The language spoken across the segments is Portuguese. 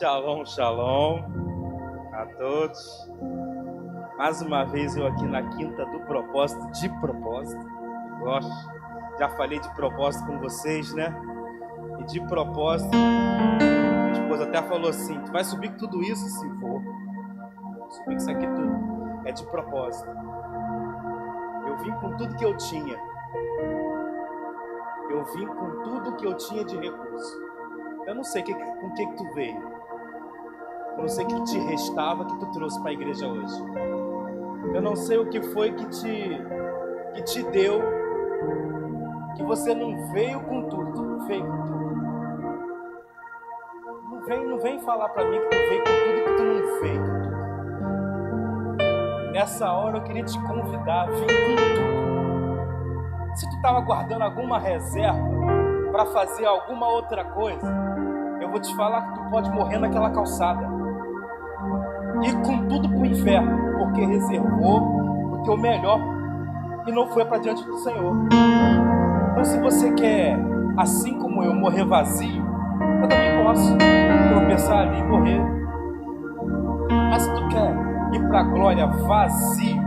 Shalom, shalom a todos. Mais uma vez eu aqui na quinta do propósito, de propósito. Gosto. Já falei de propósito com vocês, né? E de propósito, minha esposa até falou assim: tu vai subir com tudo isso? Se for, subir com isso aqui tudo. É de propósito. Eu vim com tudo que eu tinha. Eu vim com tudo que eu tinha de recurso. Eu não sei com o que tu veio. Eu não sei o que te restava que tu trouxe para a igreja hoje. Eu não sei o que foi que te deu, que você não veio com tudo. Tu não veio com tudo. Não vem falar para mim que tu veio com tudo, que tu não veio com tudo. Nessa hora eu queria te convidar a vir com tudo. Se tu estava guardando alguma reserva para fazer alguma outra coisa, eu vou te falar que tu pode morrer naquela calçada. Ir com tudo pro inferno, porque reservou o teu melhor e não foi para diante do Senhor. Então, se você quer, assim como eu, morrer vazio, eu também posso tropeçar ali e morrer. Mas se tu quer ir para a glória vazio,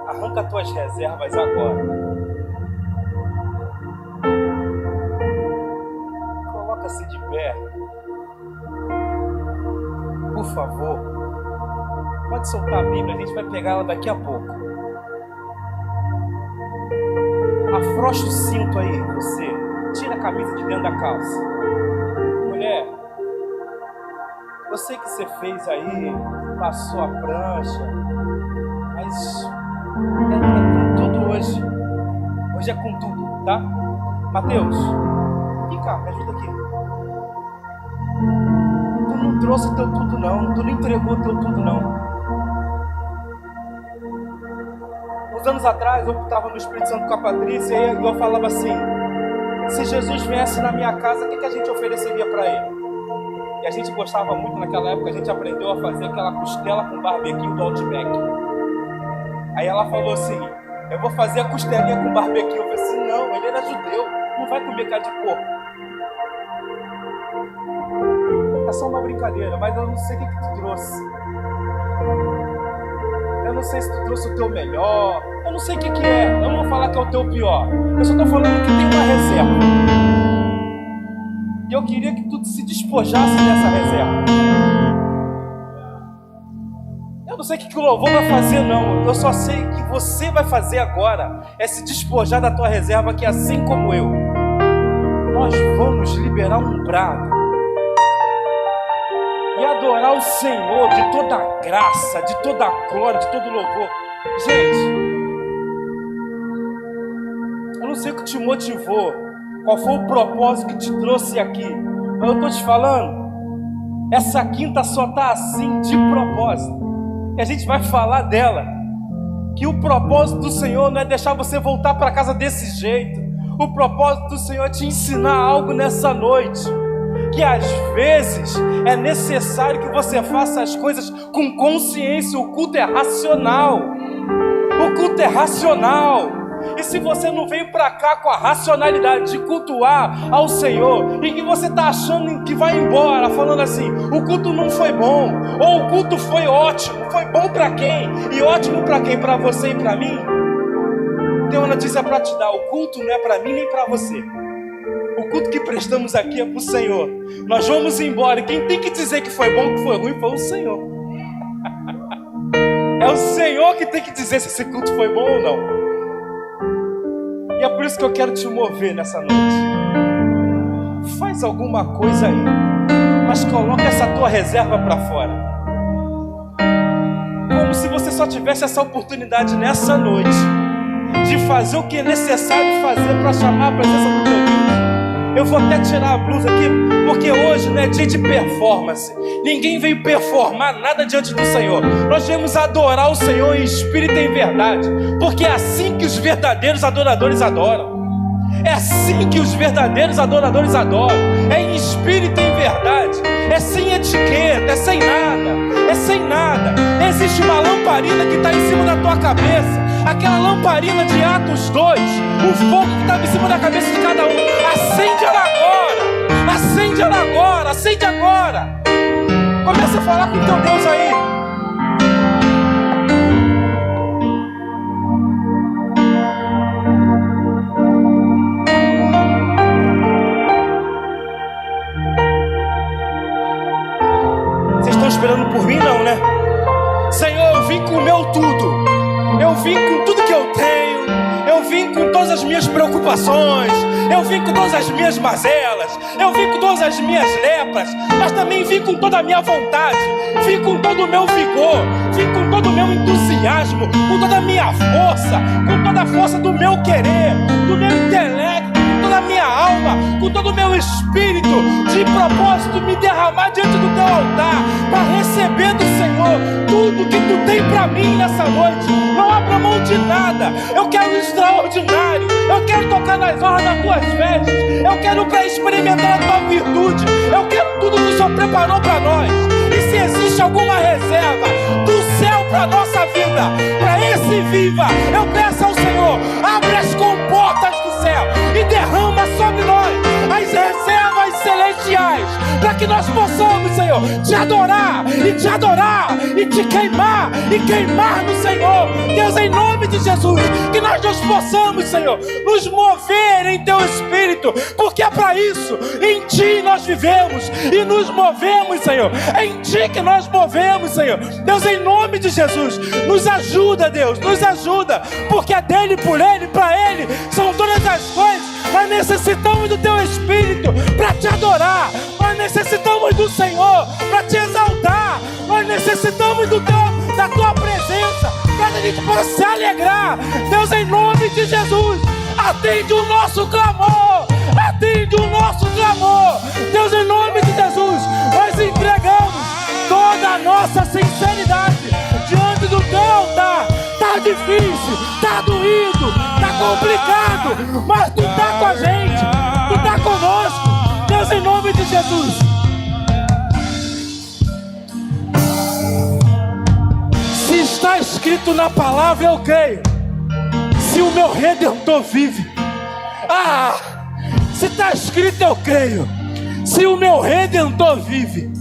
arranca tuas reservas agora. Coloca-se de pé. Por favor, pode soltar a Bíblia, a gente vai pegar ela daqui a pouco. Afrouxa o cinto aí, você. Tira a camisa de dentro da calça. Mulher, eu sei que você fez aí, passou a prancha, mas é com tudo hoje. Hoje é com tudo, tá? Mateus, vem cá, me ajuda aqui. Tu não trouxe teu tudo não, tu não entregou teu tudo não. Uns anos atrás eu estava no Espírito Santo com a Patrícia e eu falava assim: se Jesus viesse na minha casa, o que a gente ofereceria para ele? E a gente gostava muito naquela época, a gente aprendeu a fazer aquela costela com barbecue do Outback. Aí ela falou assim: eu vou fazer a costelinha com barbecue. Eu falei assim: não, ele era judeu, não vai comer carne de porco. É só uma brincadeira, mas eu não sei o que tu trouxe. Eu não sei se tu trouxe o teu melhor. Eu não sei o que é. Eu não vou falar que é o teu pior. Eu só estou falando que tem uma reserva. E eu queria que tu se despojasse dessa reserva. Eu não sei o que o louvor vai fazer não. Eu só sei que você vai fazer agora é se despojar da tua reserva, que assim como eu, nós vamos liberar um brado e adorar o Senhor de toda a graça, de toda a glória, de todo o louvor. Gente, eu não sei o que te motivou, qual foi o propósito que te trouxe aqui, mas eu estou te falando, essa quinta só está assim de propósito, e a gente vai falar dela, que o propósito do Senhor não é deixar você voltar para casa desse jeito. O propósito do Senhor é te ensinar algo nessa noite, que às vezes é necessário que você faça as coisas com consciência. O culto é racional. O culto é racional. E se você não veio para cá com a racionalidade de cultuar ao Senhor, e que você está achando que vai embora falando assim: o culto não foi bom, ou o culto foi ótimo, foi bom para quem? E ótimo para quem? Para você e para mim? Tem uma notícia para te dar: o culto não é para mim nem para você. O culto que prestamos aqui é para o Senhor. Nós vamos embora e quem tem que dizer que foi bom, que foi ruim, foi o Senhor. É o Senhor que tem que dizer se esse culto foi bom ou não. E é por isso que eu quero te mover nessa noite. Faz alguma coisa aí, mas coloca essa tua reserva para fora. Como se você só tivesse essa oportunidade nessa noite de fazer o que é necessário fazer para chamar a presença do teu Deus. Eu vou até tirar a blusa aqui, porque hoje não é dia de performance. Ninguém veio performar nada diante do Senhor. Nós viemos adorar o Senhor em espírito e em verdade, porque é assim que os verdadeiros adoradores adoram. É assim que os verdadeiros adoradores adoram. É em espírito e em verdade. É sem etiqueta, é sem nada. É sem nada. Existe uma lamparina que está em cima da tua cabeça. Aquela lamparina de Atos 2, o fogo que estava em cima da cabeça de cada um, acende ela agora. Começa a falar com o teu Deus aí. Vocês estão esperando por mim, não, né? Senhor, eu vim com o meu tudo. Eu vim com tudo que eu tenho. Eu vim com todas as minhas preocupações. Eu vim com todas as minhas mazelas. Eu vim com todas as minhas lepras. Mas também vim com toda a minha vontade. Vim com todo o meu vigor. Vim com todo o meu entusiasmo. Com toda a minha força. Com toda a força do meu querer. Do meu intelecto. Com toda a minha alma. Com todo o meu espírito. De propósito me derramar diante do teu altar. Para receber do Senhor tudo que tu tem para mim nessa noite. Não abra mão de nada. Eu quero o extraordinário. Eu quero tocar nas honras das tuas vestes. Eu quero para experimentar a tua virtude. Eu quero tudo que o Senhor preparou para nós. E se existe alguma reserva do céu para nossa vida, para esse viva, eu peço ao Senhor, abre as comportas do céu e derrama sobre nós as reservas celestiais, para que nós possamos, Senhor, te adorar e te queimar no Senhor. Deus, em nome de Jesus, que nós possamos, Senhor, nos mover em teu Espírito, porque é para isso, em ti nós vivemos e nos movemos, Senhor. É em ti que nós movemos, Senhor. Deus, em nome de Jesus, nos ajuda, Deus, nos ajuda, porque é dele, por ele, para ele são todas as coisas. Nós necessitamos do teu Espírito para te adorar. Nós necessitamos do Senhor para te exaltar. Nós necessitamos da tua presença para que a gente possa se alegrar. Deus, em nome de Jesus, atende o nosso clamor. Atende o nosso clamor. Deus, em nome de Jesus, nós entregamos toda a nossa sinceridade diante do teu altar. Tá difícil, tá doído, tá complicado, mas tu tá com a gente, tu tá conosco. Deus, em nome de Jesus. Se está escrito na palavra, eu creio. Se o meu Redentor vive. Se está escrito, eu creio. Se o meu Redentor vive,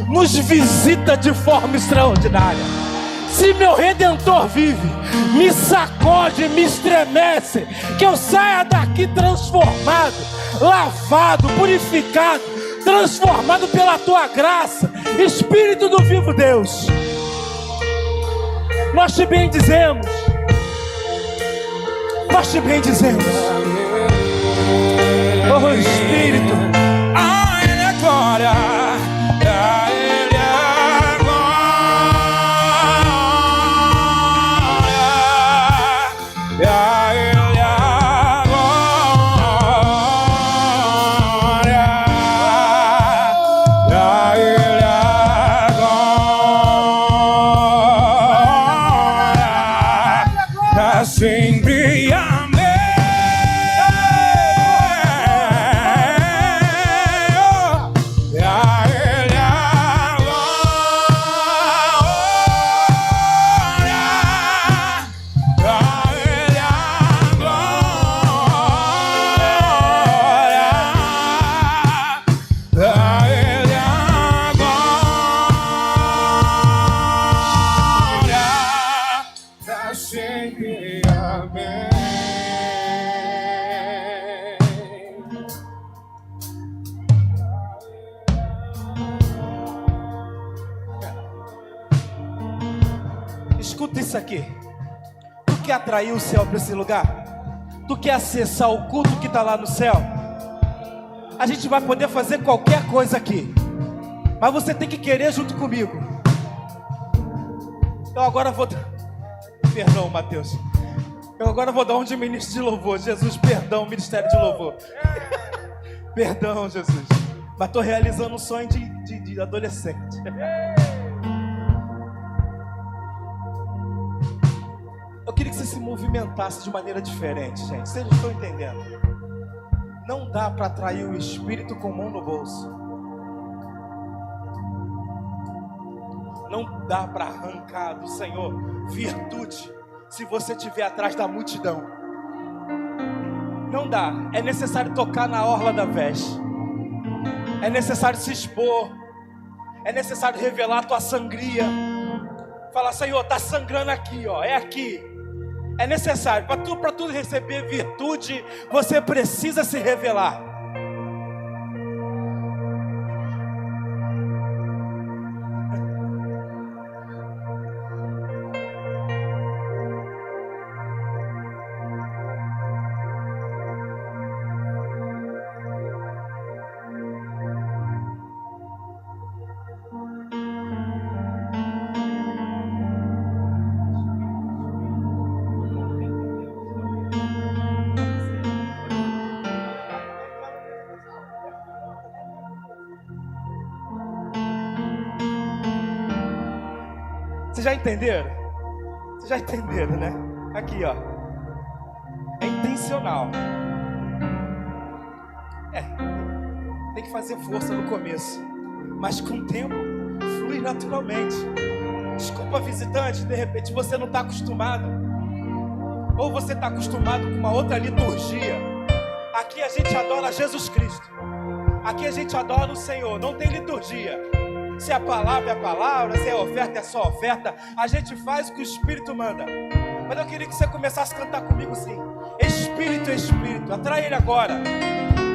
nos visita de forma extraordinária. Se meu Redentor vive, me sacode, me estremece, que eu saia daqui transformado, lavado, purificado, transformado pela tua graça. Espírito do vivo Deus, nós te bendizemos, nós te bendizemos. Oh Espírito, a Ele é glória, a Ele é glória, a Ele é glória, a Ele é glória, sempre amém. Escuta isso aqui. Tu quer atrair o céu para esse lugar? Tu quer acessar o culto que está lá no céu? A gente vai poder fazer qualquer coisa aqui, mas você tem que querer junto comigo. Eu agora vou... Perdão, Mateus. Eu agora vou dar um de ministro de louvor. Jesus, perdão, ministério de louvor. Perdão, Jesus. Mas estou realizando um sonho de adolescente. Eu queria que você se movimentasse de maneira diferente, gente. Vocês não estão entendendo. Não dá para atrair o Espírito com mão no bolso. Não dá para arrancar do Senhor virtude se você estiver atrás da multidão. Não dá. É necessário tocar na orla da veste. É necessário se expor. É necessário revelar a tua sangria. Fala, Senhor, está sangrando aqui, ó, é aqui. É necessário, para tu receber virtude, você precisa se revelar. Vocês já entenderam? Vocês já entenderam, né? Aqui, ó. É intencional. Tem que fazer força no começo, mas com o tempo flui naturalmente. Desculpa, visitante, de repente você não está acostumado, ou você está acostumado com uma outra liturgia. Aqui a gente adora Jesus Cristo. Aqui a gente adora o Senhor. Não tem liturgia. Se a palavra é a palavra, se a oferta é só oferta, a gente faz o que o Espírito manda. Mas eu queria que você começasse a cantar comigo assim: Espírito, Espírito, atrai ele agora.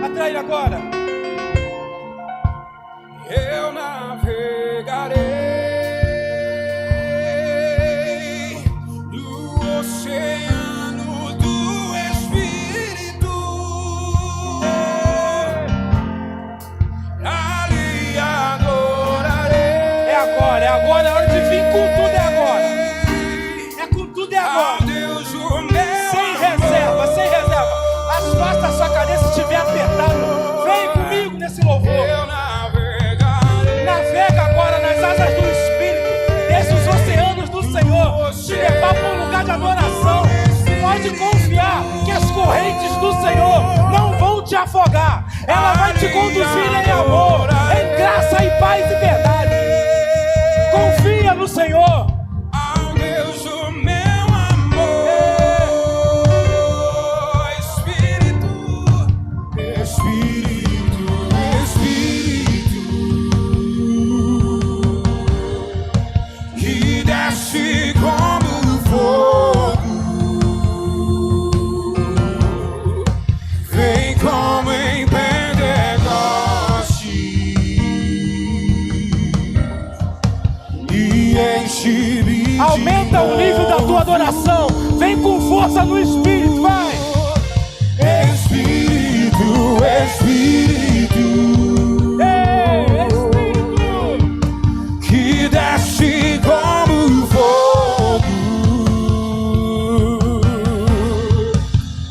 Atrai ele agora. Eu navegarei no oceano do Espírito. Ali adorarei. É agora, é hora de vir com tudo, é agora. É com tudo, é agora. Sem reserva, sem reserva. Afasta a sua cabeça se estiver apertado. Vem comigo nesse louvor. Navega agora nas asas do Espírito. Deixa os oceanos do Senhor te levar para um lugar de adoração. Pode confiar que as correntes do Senhor não vão te afogar. Ela vai te conduzir em amor, em graça e paz e verdade. Confia no Senhor. Ao Deus do meu amor. Espírito, Espírito, Espírito, que desce como fogo, vem como em Pentecoste e enche-me. Aumenta o nível da tua adoração. Vem com força no Espírito, vai. Espírito, Espírito, Espírito, que desce como fogo,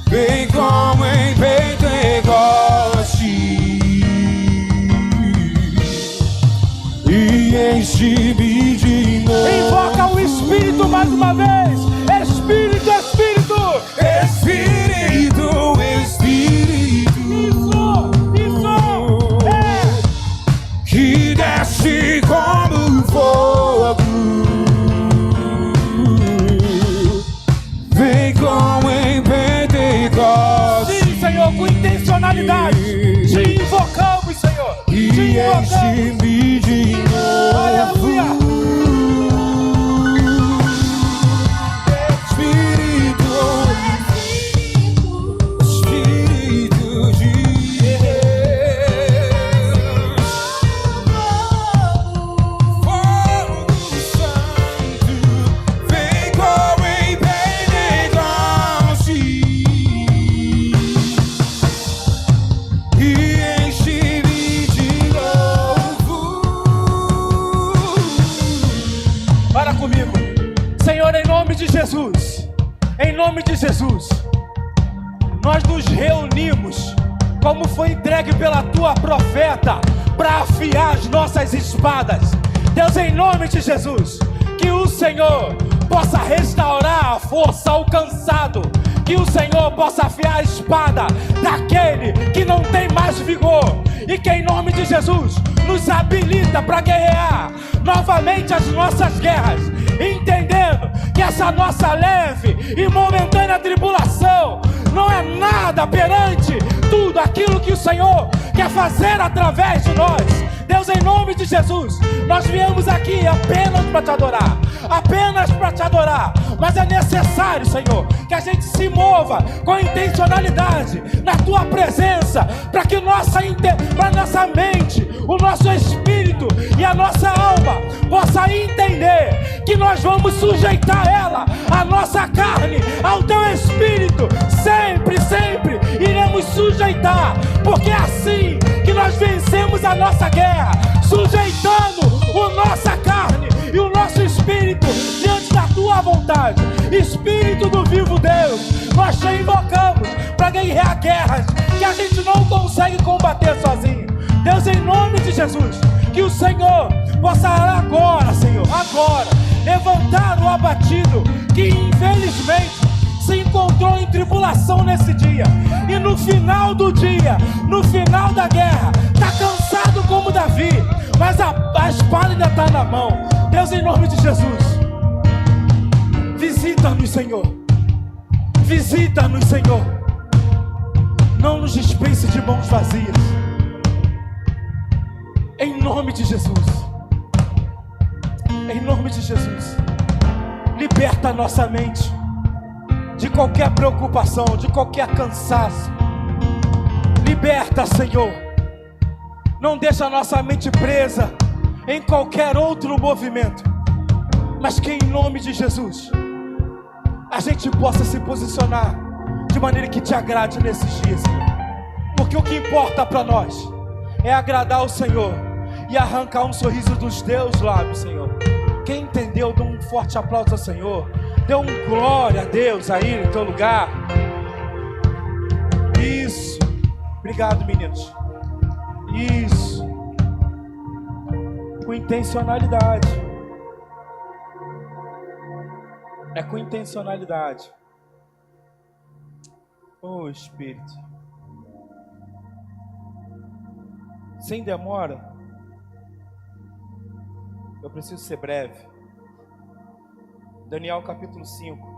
vem como em Pentecoste e enche-me de novo. invoca o Espírito mais uma vez. Espírito, Espírito. Espírito, Espírito, Isso. que desce como fogo, vem como em Pentecoste. Sim, Senhor, com intencionalidade. Te invocamos, Senhor. E Te invocamos. enche-me de novo. Aleluia. Espírito, Espírito de Deus, fogo santo, vem como em Pentecoste e enche-me de novo. Para comigo. Senhor, em nome de Jesus. Em nome de Jesus. Nós nos reunimos, como foi entregue pela tua profeta, para afiar as nossas espadas. Deus, em nome de Jesus, que o Senhor possa restaurar a força ao cansado, que o Senhor possa afiar a espada daquele que não tem mais vigor, e que em nome de Jesus nos habilita para guerrear novamente as nossas guerras, entendendo que essa nossa leve e momentânea tribulação não é nada perante tudo aquilo que o Senhor quer fazer através de nós. Deus, em nome de Jesus, nós viemos aqui apenas para te adorar, apenas para te adorar, mas é necessário, Senhor, que a gente se mova com intencionalidade na tua presença, para que para nossa mente, o nosso espírito e a nossa alma possa entender que nós vamos sujeitar ela, a nossa carne, ao teu espírito, sempre, sempre iremos sujeitar, porque é assim que nós vencemos a nossa guerra, sujeitando a nossa carne e o nosso espírito diante da tua vontade. Espírito do vivo Deus, nós te invocamos para guerrear guerras que a gente não consegue combater sozinho. Deus, em nome de Jesus, que o Senhor possa agora, Senhor, agora, levantar o abatido que infelizmente se encontrou em tribulação nesse dia, e no final do dia, no final da guerra, está cansado como Davi, mas a espada ainda está na mão. Deus, em nome de Jesus, visita-nos, Senhor, visita-nos, Senhor, não nos dispense de mãos vazias, em nome de Jesus, em nome de Jesus. Liberta a nossa mente de qualquer preocupação, de qualquer cansaço. Liberta, Senhor. Não deixa a nossa mente presa em qualquer outro movimento, mas que em nome de Jesus a gente possa se posicionar de maneira que te agrade nesses dias, Senhor. Porque o que importa para nós é agradar o Senhor e arrancar um sorriso dos teus lábios, Senhor. Quem entendeu, dê um forte aplauso ao Senhor. Dê um glória a Deus aí no teu lugar. Isso. Obrigado, meninos. Isso. Com intencionalidade. É com intencionalidade. Oh, Espírito. Sem demora. Eu preciso ser breve. Daniel capítulo 5.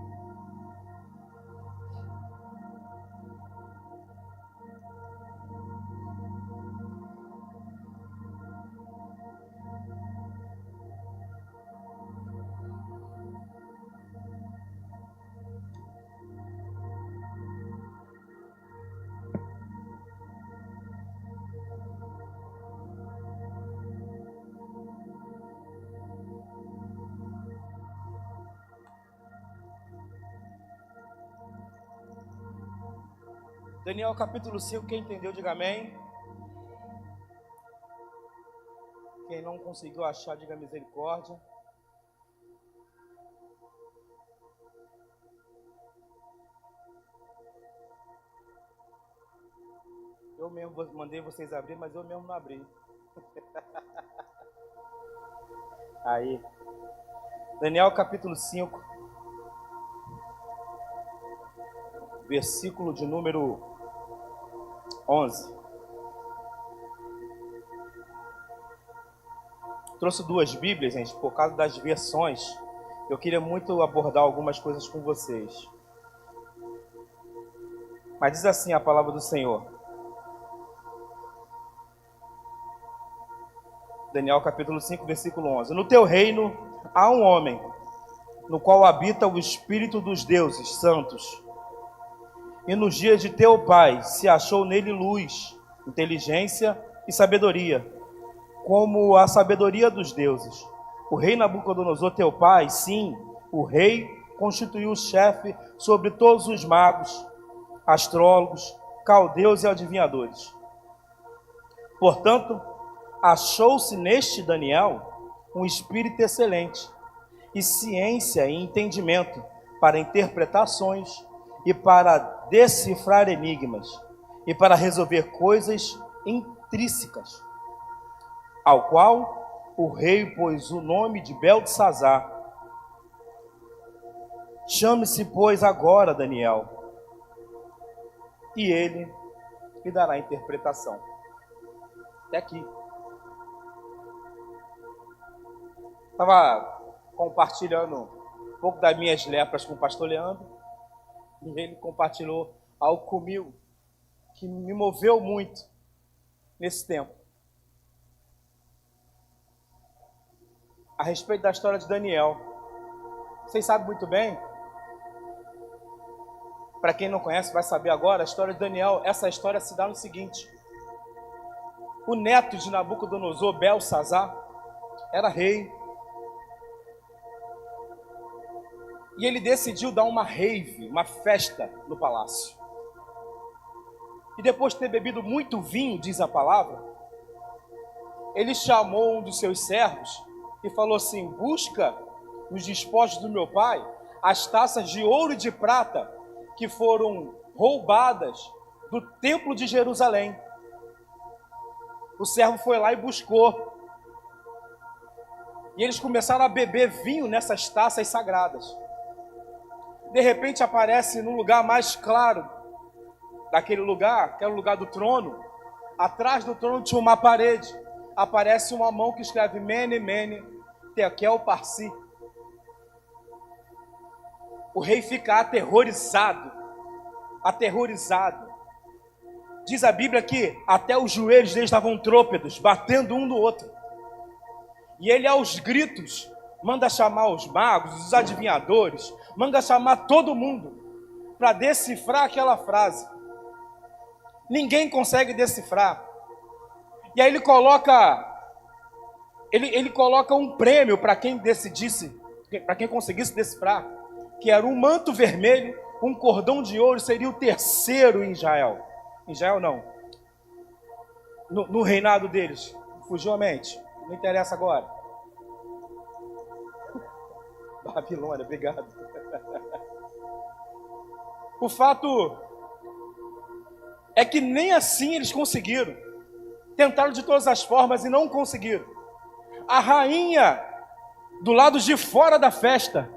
Daniel capítulo 5, quem entendeu, diga amém. Quem não conseguiu achar, diga misericórdia. Eu mesmo mandei vocês abrir, mas eu mesmo não abri. Aí. Daniel capítulo 5. Versículo de número 11. Trouxe duas Bíblias, gente, por causa das versões. Eu queria muito abordar algumas coisas com vocês. Mas diz assim a palavra do Senhor. Daniel capítulo 5, versículo 11. No teu reino há um homem, no qual habita o Espírito dos deuses santos. E nos dias de teu pai se achou nele luz, inteligência e sabedoria, como a sabedoria dos deuses. O rei Nabucodonosor, teu pai, sim, o rei, constituiu o chefe sobre todos os magos, astrólogos, caldeus e adivinhadores. Portanto, achou-se neste Daniel um espírito excelente, e ciência e entendimento para interpretações, e para decifrar enigmas, e para resolver coisas intrínsecas, ao qual o rei pôs o nome de Beltesazar. Chame-se, pois, agora Daniel, e ele lhe dará interpretação. Até aqui. Estava compartilhando um pouco das minhas lepras com o pastor Leandro, e ele compartilhou algo comigo que me moveu muito nesse tempo. A respeito da história de Daniel. Vocês sabem muito bem. Para quem não conhece, vai saber agora. A história de Daniel, essa história se dá no seguinte. O neto de Nabucodonosor, Belsazar, era rei. E ele decidiu dar uma rave, uma festa no palácio. E depois de ter bebido muito vinho, diz a palavra, ele chamou um dos seus servos e falou assim: busca nos despojos do meu pai as taças de ouro e de prata que foram roubadas do templo de Jerusalém. O servo foi lá e buscou. E eles começaram a beber vinho nessas taças sagradas. De repente aparece no lugar mais claro daquele lugar, que era o lugar do trono. Atrás do trono tinha uma parede. Aparece uma mão que escreve Mene, Mene, Tekel, Parsi. O rei fica aterrorizado. Aterrorizado. Diz a Bíblia que até os joelhos deles estavam trôpedos, batendo um no outro. E ele, aos gritos, manda chamar os magos, os adivinhadores, manda chamar todo mundo para decifrar aquela frase. Ninguém consegue decifrar. E aí ele coloca um prêmio para quem decidisse, para quem conseguisse decifrar, que era um manto vermelho, um cordão de ouro, seria o terceiro em Israel. Em Israel não. No reinado deles. Fugiu a mente. Não interessa agora. Babilônia, obrigado. O fato é que nem assim eles conseguiram. Tentaram de todas as formas e não conseguiram. A rainha, do lado de fora da festa,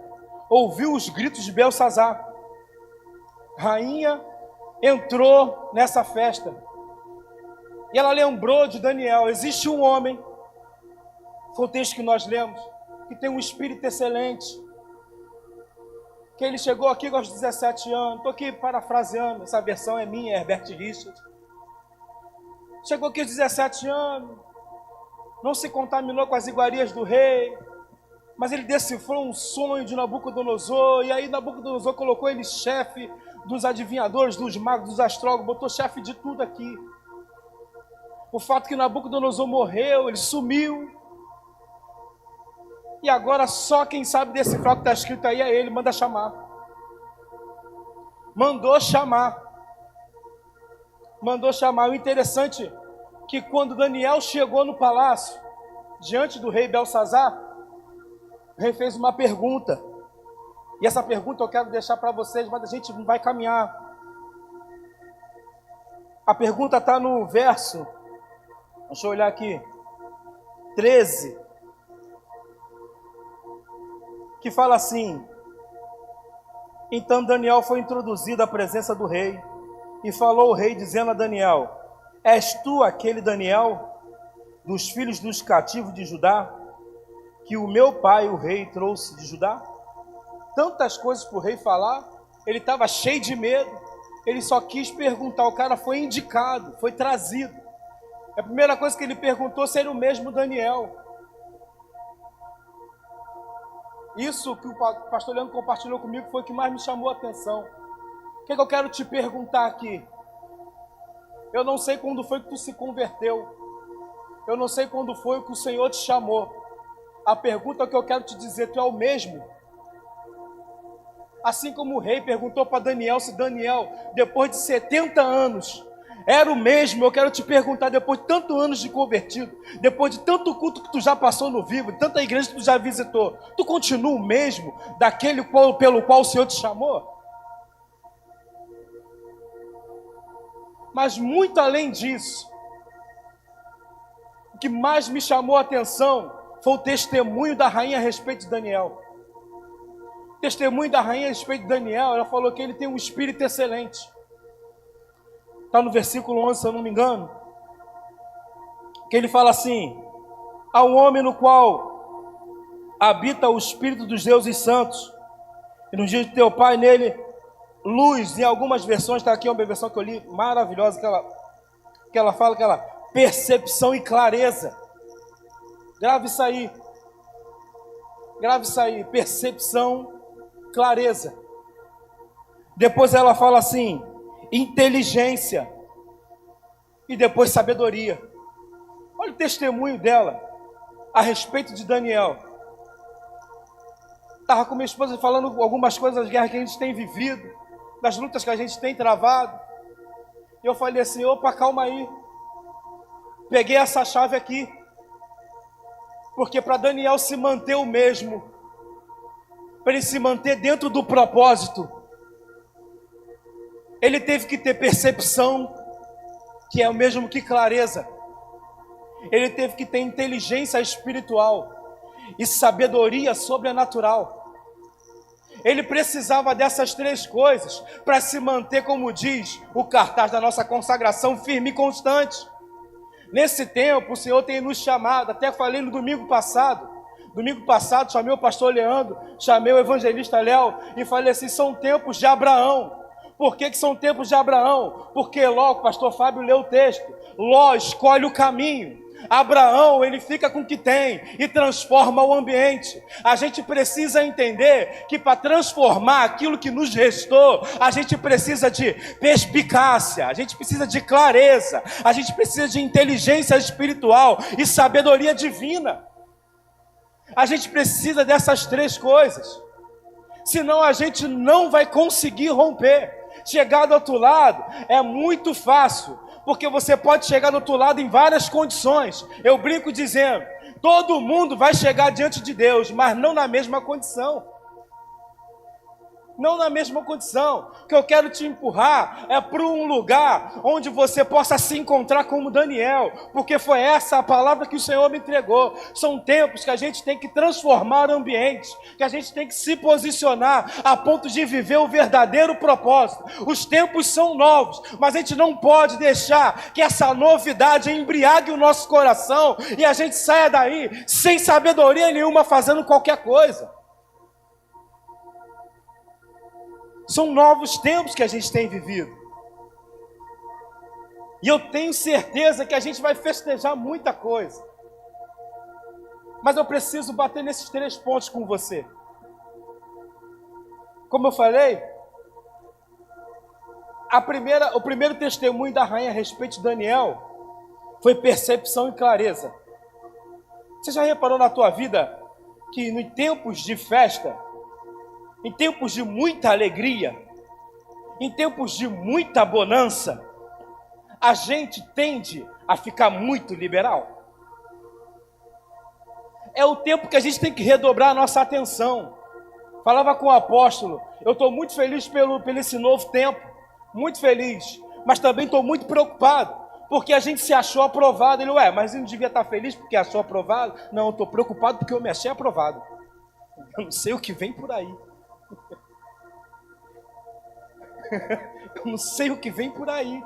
ouviu os gritos de Belsazar. Rainha entrou nessa festa. E ela lembrou de Daniel. Existe um homem, foi o texto que nós lemos, que tem um espírito excelente. Que ele chegou aqui aos 17 anos. Estou aqui parafraseando, essa versão é minha, Herbert Richard. Chegou aqui aos 17 anos, não se contaminou com as iguarias do rei, mas ele decifrou um sonho de Nabucodonosor, e aí Nabucodonosor colocou ele chefe dos adivinhadores, dos magos, dos astrólogos, botou chefe de tudo aqui. O fato que Nabucodonosor morreu, ele sumiu, e agora só quem sabe decifrar o que está escrito aí é ele. Manda chamar. Mandou chamar. O interessante é que quando Daniel chegou no palácio, diante do rei Belsazar, o rei fez uma pergunta. E essa pergunta eu quero deixar para vocês, mas a gente não vai caminhar. A pergunta está no verso, deixa eu olhar aqui, 13. Que fala assim: então Daniel foi introduzido à presença do rei, e falou o rei, dizendo a Daniel: és tu aquele Daniel, dos filhos dos cativos de Judá, que o meu pai, o rei, trouxe de Judá? Tantas coisas para o rei falar, ele estava cheio de medo, ele só quis perguntar. O cara foi indicado, foi trazido. A primeira coisa que ele perguntou se era o mesmo Daniel. Isso que o pastor Leandro compartilhou comigo foi o que mais me chamou a atenção. O que eu quero te perguntar aqui? Eu não sei quando foi que tu se converteu. Eu não sei quando foi que o Senhor te chamou. A pergunta que eu quero te dizer: tu é o mesmo? Assim como o rei perguntou para Daniel se Daniel, depois de 70 anos, era o mesmo. Eu quero te perguntar, depois de tantos anos de convertido, depois de tanto culto que tu já passou no vivo, de tanta igreja que tu já visitou, tu continua o mesmo daquele pelo qual o Senhor te chamou? Mas muito além disso, o que mais me chamou a atenção foi o testemunho da rainha a respeito de Daniel. O testemunho da rainha a respeito de Daniel, ela falou que ele tem um espírito excelente. Está no versículo 11, se eu não me engano, que ele fala assim: há um homem no qual habita o Espírito dos deuses santos, e no dia de teu pai nele luz, em algumas versões, está aqui uma versão que eu li, maravilhosa, que ela fala aquela percepção e clareza. Grave isso aí. Grave isso aí, percepção, clareza. Depois ela fala assim, inteligência. E depois sabedoria. Olha o testemunho dela a respeito de Daniel. Estava com minha esposa falando algumas coisas das guerras que a gente tem vivido, das lutas que a gente tem travado. E eu falei assim, opa, calma aí. Peguei essa chave aqui. Porque para Daniel se manter o mesmo, para ele se manter dentro do propósito, ele teve que ter percepção, que é o mesmo que clareza. Ele teve que ter inteligência espiritual e sabedoria sobrenatural. Ele precisava dessas três coisas para se manter, como diz o cartaz da nossa consagração, firme e constante. Nesse tempo, o Senhor tem nos chamado, até falei no domingo passado, chamei o pastor Leandro, chamei o evangelista Léo e falei assim, são tempos de Abraão. Por que são tempos de Abraão? Porque Ló, o pastor Fábio leu o texto, Ló escolhe o caminho. Abraão, ele fica com o que tem e transforma o ambiente. A gente precisa entender que para transformar aquilo que nos restou, a gente precisa de perspicácia, a gente precisa de clareza, a gente precisa de inteligência espiritual e sabedoria divina. A gente precisa dessas três coisas, senão a gente não vai conseguir romper. Chegar do outro lado é muito fácil, porque você pode chegar do outro lado em várias condições. Eu brinco dizendo, todo mundo vai chegar diante de Deus, mas não na mesma condição. Não na mesma condição. O que eu quero te empurrar é para um lugar onde você possa se encontrar como Daniel, porque foi essa a palavra que o Senhor me entregou. São tempos que a gente tem que transformar ambientes, que a gente tem que se posicionar a ponto de viver o verdadeiro propósito. Os tempos são novos, mas a gente não pode deixar que essa novidade embriague o nosso coração e a gente saia daí sem sabedoria nenhuma, fazendo qualquer coisa. São novos tempos que a gente tem vivido. E eu tenho certeza que a gente vai festejar muita coisa. Mas eu preciso bater nesses três pontos com você. Como eu falei, o primeiro testemunho da rainha a respeito de Daniel foi percepção e clareza. Você já reparou na tua vida que em tempos de festa, em tempos de muita alegria, em tempos de muita bonança, a gente tende a ficar muito liberal? É o tempo que a gente tem que redobrar a nossa atenção. Falava com o apóstolo, eu estou muito feliz pelo esse novo tempo, muito feliz, mas também estou muito preocupado, porque a gente se achou aprovado. Ele, mas eu não devia estar feliz porque achou aprovado? Não, eu estou preocupado porque eu me achei aprovado. Eu não sei o que vem por aí. Eu não sei o que vem por aí.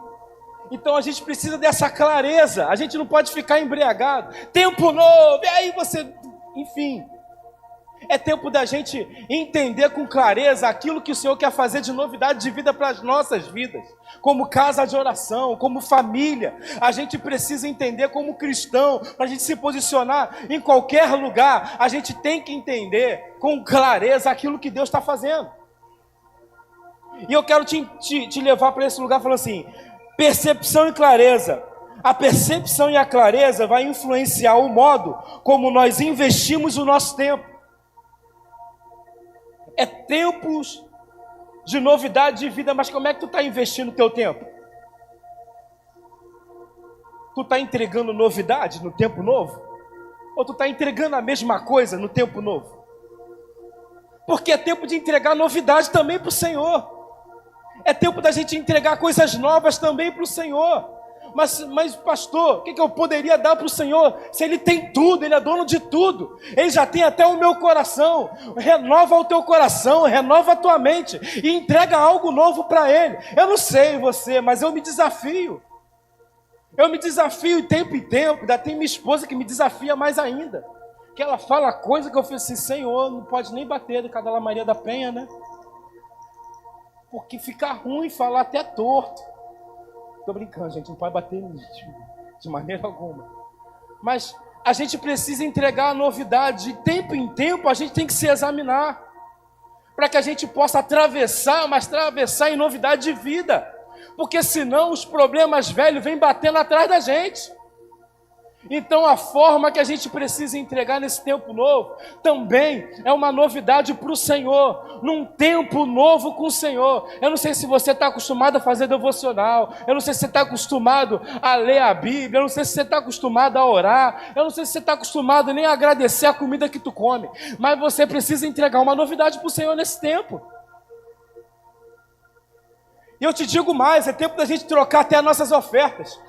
Então a gente precisa dessa clareza. A gente não pode ficar embriagado. Tempo novo, e aí você... Enfim, é tempo da gente entender com clareza aquilo que o Senhor quer fazer de novidade de vida para as nossas vidas. Como casa de oração, como família. A gente precisa entender como cristão, para a gente se posicionar em qualquer lugar. A gente tem que entender com clareza aquilo que Deus está fazendo. E eu quero te levar para esse lugar falando assim, percepção e clareza. A percepção e a clareza vai influenciar o modo como nós investimos o nosso tempo. É tempos de novidade de vida, mas como é que tu está investindo o teu tempo? Tu está entregando novidade no tempo novo? Ou tu está entregando a mesma coisa no tempo novo? Porque é tempo de entregar novidade também para o Senhor. É tempo da gente entregar coisas novas também para o Senhor. Mas pastor, o que eu poderia dar para o Senhor? Se Ele tem tudo, Ele é dono de tudo. Ele já tem até o meu coração. Renova o teu coração, renova a tua mente e entrega algo novo para Ele. Eu não sei você, mas eu me desafio. Eu me desafio de tempo em tempo. Ainda tem minha esposa que me desafia mais ainda. Que ela fala coisa que eu falo assim, Senhor, não pode nem bater de Cadela Maria da Penha, né? Porque fica ruim falar até torto. Tô brincando, gente, não pode bater de maneira alguma. Mas a gente precisa entregar a novidade. De tempo em tempo a gente tem que se examinar, para que a gente possa atravessar, mas atravessar em novidade de vida. Porque senão os problemas velhos vêm batendo atrás da gente. Então a forma que a gente precisa entregar nesse tempo novo também é uma novidade para o Senhor, num tempo novo com o Senhor. Eu não sei se você está acostumado a fazer devocional, eu não sei se você está acostumado a ler a Bíblia, eu não sei se você está acostumado a orar, eu não sei se você está acostumado nem a agradecer a comida que tu come, mas você precisa entregar uma novidade para o Senhor nesse tempo. E eu te digo mais, é tempo da gente trocar até as nossas ofertas.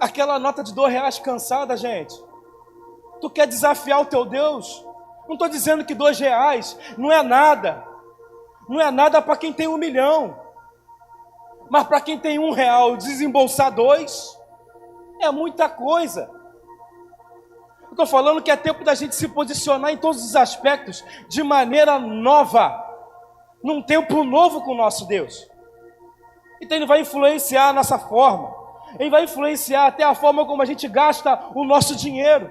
Aquela nota de R$2 cansada, gente. Tu quer desafiar o teu Deus? Não estou dizendo que R$2 não é nada. Não é nada para quem tem 1 milhão. Mas para quem tem R$1, desembolsar 2 é muita coisa. Eu estou falando que é tempo da gente se posicionar em todos os aspectos de maneira nova. Num tempo novo com o nosso Deus. Então ele vai influenciar a nossa forma. Ele vai influenciar até a forma como a gente gasta o nosso dinheiro.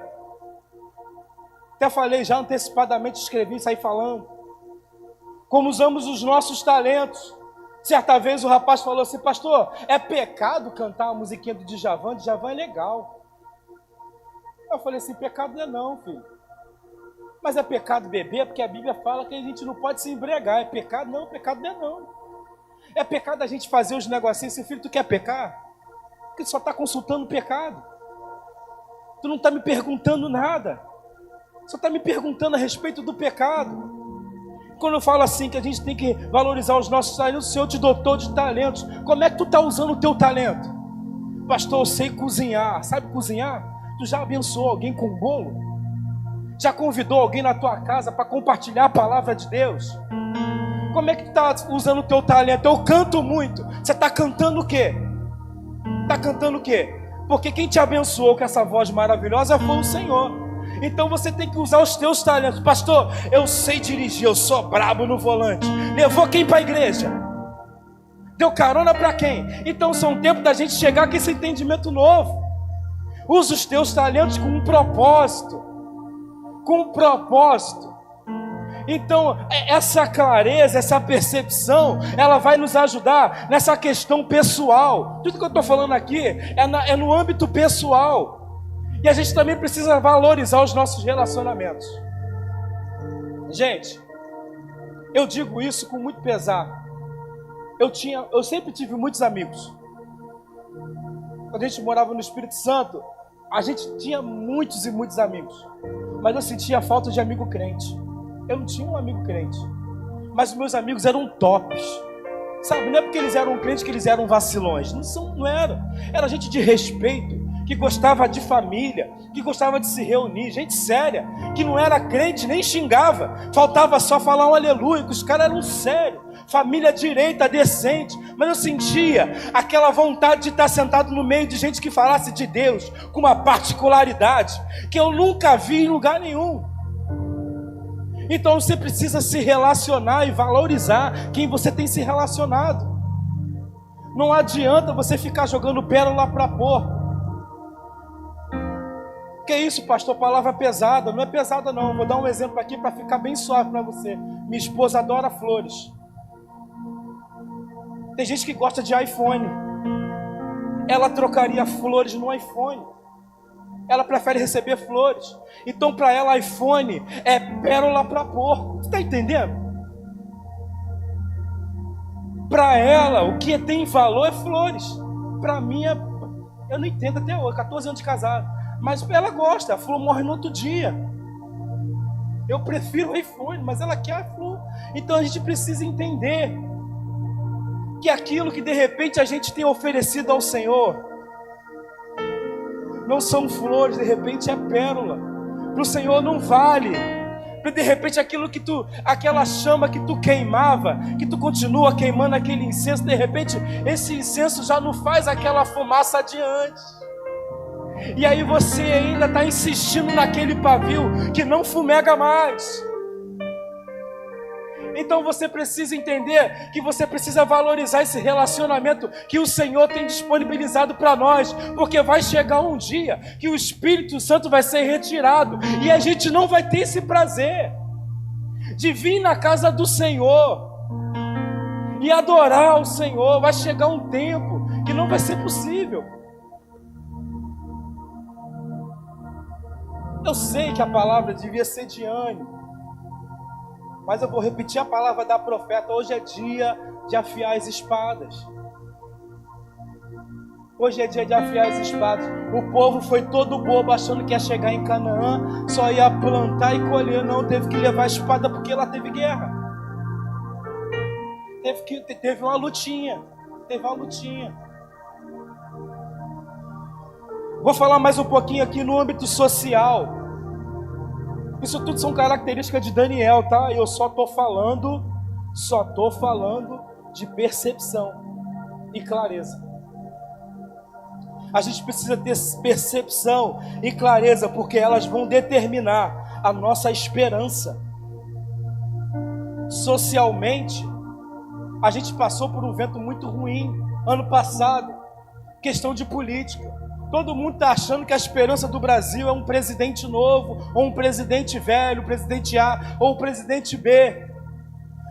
Até falei já antecipadamente, escrevi, saí falando. Como usamos os nossos talentos. Certa vez o rapaz falou assim: pastor, é pecado cantar a musiquinha do Djavan? Djavan é legal. Eu falei assim: pecado não é não, filho. Mas é pecado beber, porque a Bíblia fala que a gente não pode se embriagar. É pecado? Não, pecado não é não. É pecado a gente fazer os negocinhos assim: filho, tu quer pecar? Porque tu só está consultando o pecado. Tu não está me perguntando nada. Só está me perguntando a respeito do pecado. Quando eu falo assim que a gente tem que valorizar os nossos talentos, o Senhor te dotou de talentos. Como é que tu está usando o teu talento? Pastor, eu sei cozinhar. Sabe cozinhar? Tu já abençoou alguém com bolo? Já convidou alguém na tua casa para compartilhar a palavra de Deus? Como é que tu está usando o teu talento? Eu canto muito. Você está cantando o quê? Está cantando o quê? Porque quem te abençoou com essa voz maravilhosa foi o Senhor. Então você tem que usar os teus talentos. Pastor, eu sei dirigir, eu sou brabo no volante. Levou quem para a igreja? Deu carona para quem? Então são tempo da gente chegar com esse entendimento novo. Usa os teus talentos com um propósito. Com um propósito. Então essa clareza, essa percepção, ela vai nos ajudar nessa questão pessoal. Tudo que eu estou falando aqui é no âmbito pessoal. E a gente também precisa valorizar os nossos relacionamentos. Gente, eu digo isso com muito pesar. Eu sempre tive muitos amigos. Quando a gente morava no Espírito Santo, a gente tinha muitos e muitos amigos. Mas eu sentia falta de amigo crente. Eu não tinha um amigo crente. Mas os meus amigos eram tops. Sabe, não é porque eles eram crentes que eles eram vacilões. Não era. Era gente de respeito, que gostava de família, que gostava de se reunir. Gente séria, que não era crente, nem xingava. Faltava só falar um aleluia, que os caras eram sérios. Família direita, decente. Mas eu sentia aquela vontade de estar sentado no meio de gente que falasse de Deus com uma particularidade que eu nunca vi em lugar nenhum. Então você precisa se relacionar e valorizar quem você tem se relacionado. Não adianta você ficar jogando pérola para porco. Que isso, pastor? Palavra pesada. Não é pesada não. Vou dar um exemplo aqui para ficar bem suave para você. Minha esposa adora flores. Tem gente que gosta de iPhone. Ela trocaria flores no iPhone. Ela prefere receber flores. Então para ela iPhone é pérola para porco. Você está entendendo? Para ela o que tem valor é flores. Para mim eu não entendo até hoje, 14 anos de casado. Mas ela gosta, a flor morre no outro dia. Eu prefiro o iPhone, mas ela quer a flor. Então a gente precisa entender que aquilo que de repente a gente tem oferecido ao Senhor não são flores, de repente é pérola. Para o Senhor não vale. De repente aquela chama que tu queimava, que tu continua queimando aquele incenso, de repente esse incenso já não faz aquela fumaça adiante. E aí você ainda está insistindo naquele pavio que não fumega mais. Então você precisa entender que você precisa valorizar esse relacionamento que o Senhor tem disponibilizado para nós, porque vai chegar um dia que o Espírito Santo vai ser retirado e a gente não vai ter esse prazer de vir na casa do Senhor e adorar o Senhor. Vai chegar um tempo que não vai ser possível. Eu sei que a palavra devia ser de ânimo, mas eu vou repetir a palavra da profeta. Hoje é dia de afiar as espadas. Hoje é dia de afiar as espadas. O povo foi todo bobo achando que ia chegar em Canaã, só ia plantar e colher. Não, teve que levar a espada porque lá teve guerra. Teve uma lutinha. Teve uma lutinha. Vou falar mais um pouquinho aqui no âmbito social. Isso tudo são características de Daniel, tá? Eu só tô falando de percepção e clareza. A gente precisa ter percepção e clareza, porque elas vão determinar a nossa esperança. Socialmente, a gente passou por um vento muito ruim ano passado, questão de política. Todo mundo está achando que a esperança do Brasil é um presidente novo, ou um presidente velho, presidente A, ou presidente B.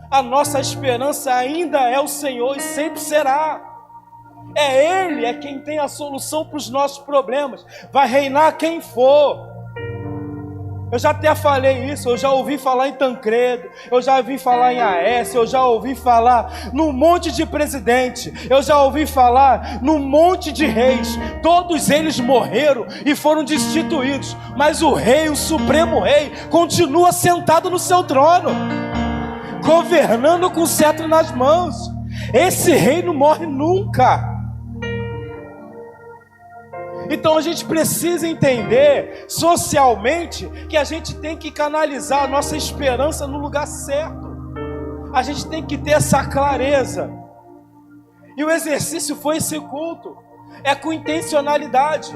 A nossa esperança ainda é o Senhor e sempre será. Ele é quem tem a solução para os nossos problemas. Vai reinar quem for. Eu já até falei isso, eu já ouvi falar em Tancredo, eu já ouvi falar em Aécio, eu já ouvi falar num monte de presidente, eu já ouvi falar num monte de reis. Todos eles morreram e foram destituídos, mas o rei, o supremo rei, continua sentado no seu trono, governando com o cetro nas mãos. Esse rei não morre nunca. Então a gente precisa entender socialmente que a gente tem que canalizar a nossa esperança no lugar certo. A gente tem que ter essa clareza. E o exercício foi esse culto. É com intencionalidade,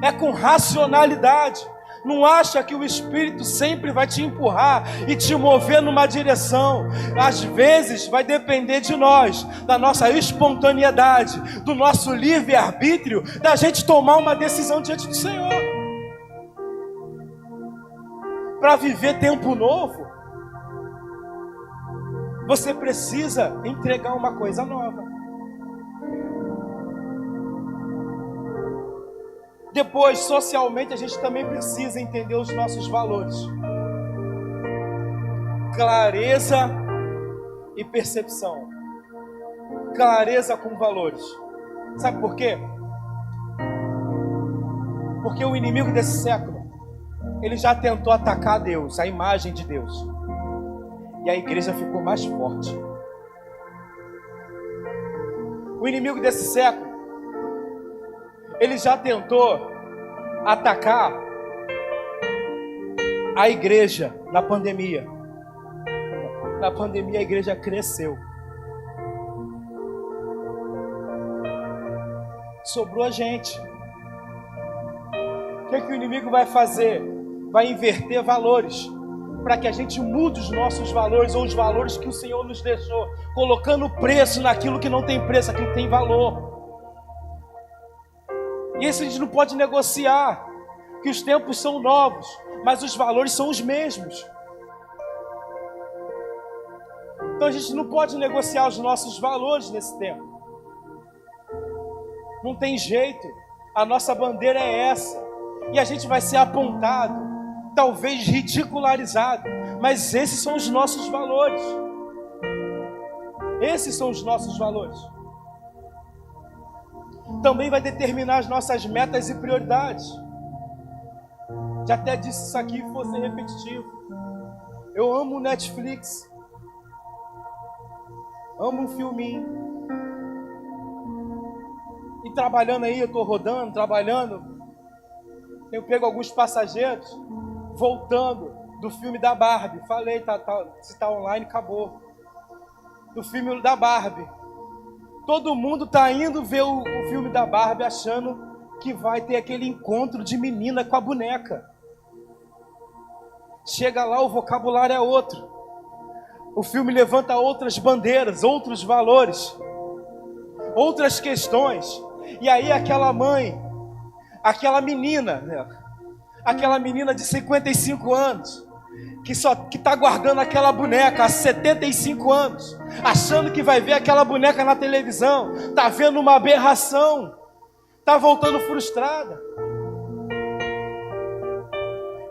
é com racionalidade. Não acha que o Espírito sempre vai te empurrar e te mover numa direção. Às vezes vai depender de nós, da nossa espontaneidade, do nosso livre-arbítrio, da gente tomar uma decisão diante do Senhor. Para viver tempo novo, você precisa entregar uma coisa nova. Depois, socialmente, a gente também precisa entender os nossos valores. Clareza e percepção. Clareza com valores. Sabe por quê? Porque o inimigo desse século, ele já tentou atacar Deus, a imagem de Deus. E a igreja ficou mais forte. O inimigo desse século, ele já tentou atacar a igreja na pandemia. Na pandemia a igreja cresceu. Sobrou a gente. O que o inimigo vai fazer? Vai inverter valores, para que a gente mude os nossos valores, ou os valores que o Senhor nos deixou, colocando preço naquilo que não tem preço, aquilo que tem valor. E isso a gente não pode negociar, que os tempos são novos, mas os valores são os mesmos. Então a gente não pode negociar os nossos valores nesse tempo. Não tem jeito, a nossa bandeira é essa. E a gente vai ser apontado, talvez ridicularizado, mas esses são os nossos valores. Esses são os nossos valores. Também vai determinar as nossas metas e prioridades. Já até disse isso aqui, vou ser repetitivo. Eu amo o Netflix. Amo um filminho. E trabalhando aí, eu estou rodando, trabalhando. Eu pego alguns passageiros voltando do filme da Barbie. Falei, se está online, acabou. Do filme da Barbie. Todo mundo está indo ver o filme da Barbie achando que vai ter aquele encontro de menina com a boneca. Chega lá, o vocabulário é outro. O filme levanta outras bandeiras, outros valores, outras questões. E aí aquela mãe, aquela menina, né? Aquela menina de 55 anos, que está guardando aquela boneca há 75 anos, achando que vai ver aquela boneca na televisão, está vendo uma aberração, está voltando frustrada.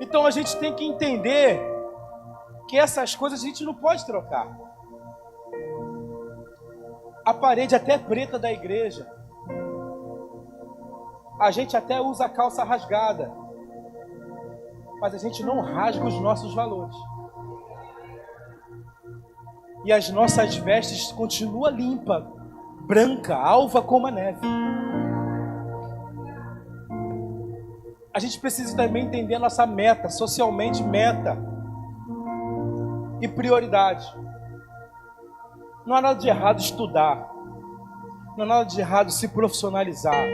Então a gente tem que entender que essas coisas a gente não pode trocar. A parede até preta da igreja, a gente até usa a calça rasgada, mas a gente não rasga os nossos valores. E as nossas vestes continuam limpas, branca, alva como a neve. A gente precisa também entender a nossa meta, socialmente meta e prioridade. Não há nada de errado estudar, não há nada de errado se profissionalizar,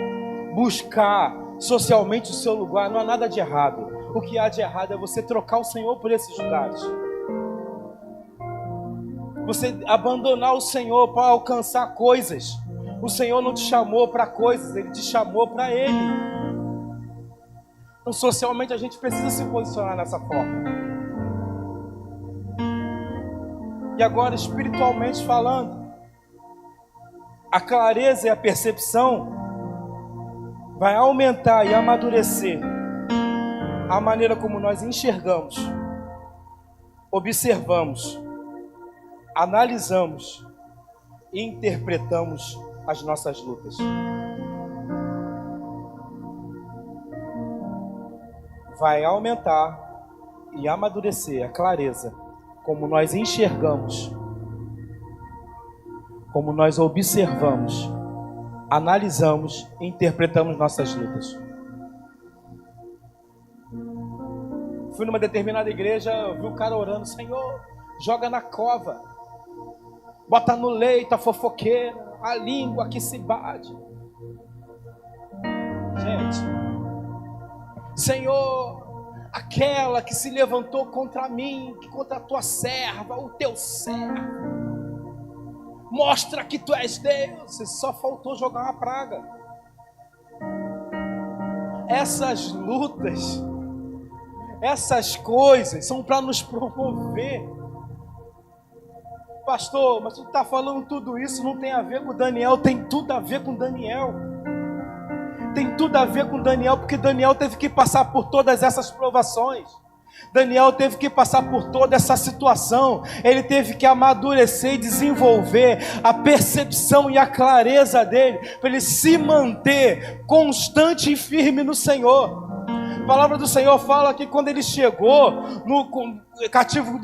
buscar socialmente o seu lugar, não há nada de errado. O que há de errado é você trocar o Senhor por esses lugares. Você abandonar o Senhor para alcançar coisas. O Senhor não te chamou para coisas, Ele te chamou para Ele. Então, socialmente, a gente precisa se posicionar dessa forma. E agora, espiritualmente falando, a clareza e a percepção vai aumentar e amadurecer a maneira como nós enxergamos, observamos, analisamos e interpretamos as nossas lutas. Vai aumentar e amadurecer a clareza como nós enxergamos, como nós observamos, analisamos e interpretamos nossas lutas. Fui numa determinada igreja, eu vi o cara orando: Senhor, joga na cova, bota no leito a fofoqueira, a língua que se bate. Gente, Senhor, aquela que se levantou contra mim, contra a tua serva, o teu servo, mostra que tu és Deus. Só faltou jogar uma praga. Essas lutas, essas coisas são para nos promover. Pastor, mas tu está falando tudo isso, não tem a ver com Daniel. Tem tudo a ver com Daniel. Tem tudo a ver com Daniel, porque Daniel teve que passar por todas essas provações. Daniel teve que passar por toda essa situação. Ele teve que amadurecer e desenvolver a percepção e a clareza dele, para ele se manter constante e firme no Senhor. A palavra do Senhor fala que quando ele chegou no cativo